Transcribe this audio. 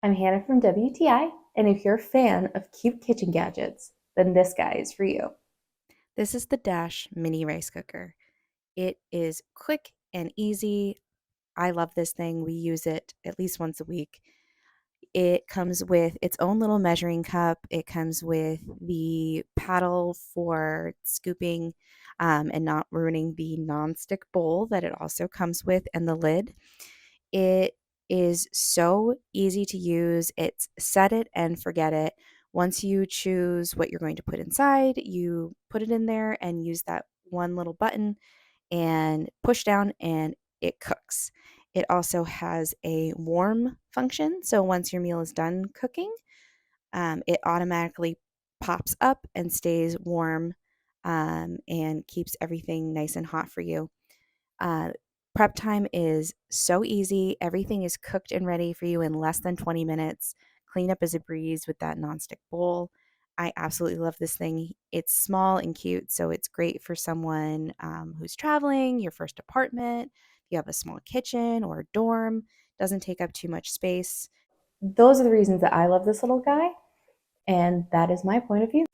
I'm Hannah from WTI, and if you're a fan of cute kitchen gadgets, then this guy is for you. This is the Dash mini rice cooker. It is quick and easy. I love this thing. We use it at least once a week. It comes with its own little measuring cup. It comes with the paddle for scooping and not ruining the nonstick bowl that it also comes with, and the lid. It is so easy to use. It's set it and forget it. Once you choose what you're going to put inside, you put it in there and use that one little button and push down, and it cooks. It also has a warm function. So once your meal is done cooking, it automatically pops up and stays warm, and keeps everything nice and hot for you. Uh, Prep time is so easy. Everything is cooked and ready for you in less than 20 minutes. Cleanup is a breeze with that nonstick bowl. I absolutely love this thing. It's small and cute, so it's great for someone who's traveling, your first apartment. If you have a small kitchen or a dorm, doesn't take up too much space. Those are the reasons that I love this little guy, and that is my point of view.